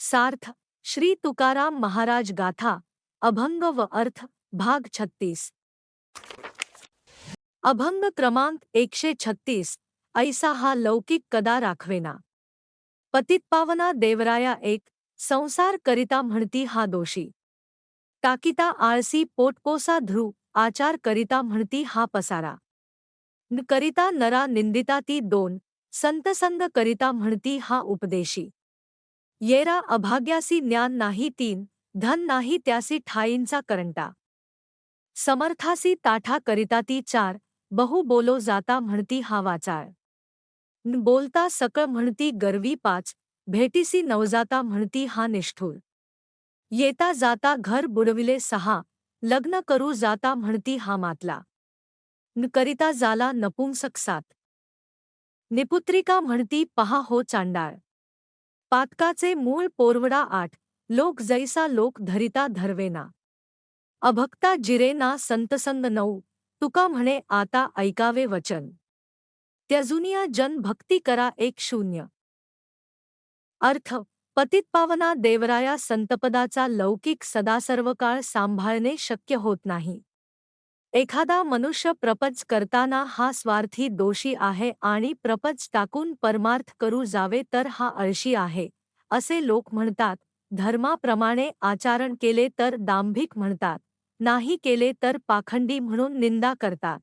सार्थ श्री तुकाराम महाराज गाथा अभंग व अर्थ भाग 36। अभंग क्रमांक 136। ऐसा हा लौकिक कदा राखवेना। पतितपावना देवराया एक संसार करिता म्हणती हा दोषी। टाकिता आळसी पोटपोसा ध्रुव आचार करिता म्हणती हा पसारा। न करिता नरा निंदिता ती दोन संतसंग करिता म्हणती हा उपदेशी। येरा अभाग्यासी ज्ञान नाही तीन धन नाही त्यासी ठाईंचा करंटा। समर्थासी ताठा करिता ती चार बहु बोलो जाता म्हणती हा वाचाळ। न बोलता सकळ म्हणती गर्वी पाच भेटीसी नवजाता म्हणती हा निष्ठुर। येता जाता घर बुडविले सहा लग्न करू जाता म्हणती हा मातला। न करिता जाला नपुंसक सात निपुत्रिका म्हणती पहा हो चांडाळ। पातकाचे मूळ पोरवडा आठ लोक जैसा लोक धरिता धरवेना। अभक्ता जिरेना संतसंग नऊ तुका म्हणे आता ऐकावे वचन। त्यजुनिया जन भक्ती करा एक शून्य। अर्थ पतितपावना देवराया संतपदाचा लौकिक सदासर्वकाळ सांभाळणे शक्य होत नाही। एखादा मनुष्य प्रपंच करताना हा स्वार्थी दोषी आहे आणि प्रपंच टाकून परमार्थ करू जावे तर हा आळशी आहे असे लोक म्हणतात। धर्माप्रमाणे आचरण केले तर दांभिक म्हणतात, नाही केले तर पाखंडी म्हणून निंदा करतात।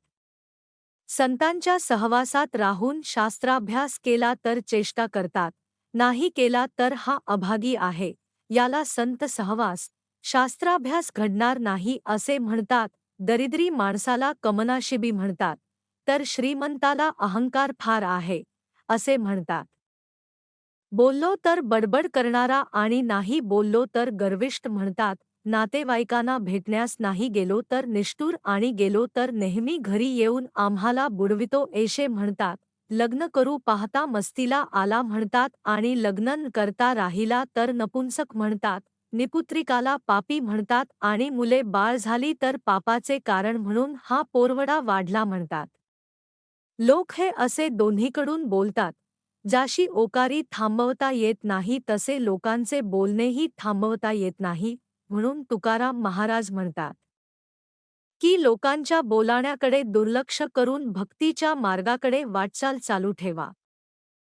संतांच्या सहवासात राहून शास्त्राभ्यास केला तर चेष्टा करतात, नाही केला तर हा अभागी आहे, याला संत सहवास शास्त्राभ्यास घडणार नाही असे म्हणतात। दरिद्री माणसाला कमनाशिबी म्हणतात, तर श्रीमंताला अहंकार फार आहे असे म्हणतात। बोललो तर बडबड करणारा आणि नाही बोललो तर गर्विष्ठ म्हणतात। नातेवाईकांना भेटण्यास नाही गेलो तर निष्ठुर आणि गेलो तर नेहमी घरी येऊन आम्हाला बुडवितो ऐशे म्हणतात। लग्न करू पाहता मस्तीला आला म्हणतात आणि लग्न न करता राहिला तर नपुंसक म्हणतात। निपुत्रिकाला पापी म्हणतात आणि मुले बाळ झाली तर पापाचे कारण म्हणून हा पोरवडा वाढला म्हणतात। लोक हे असे दोन्हीकडून बोलतात, जाशी ओकारी थांबवता येत नाही तसे लोकांचे बोलणेही थांबवता येत नाही। म्हणून तुकाराम महाराज म्हणतात की लोकांच्या बोलाण्याकडे दुर्लक्ष करून भक्तीच्या मार्गाकडे वाटचाल चालू ठेवा।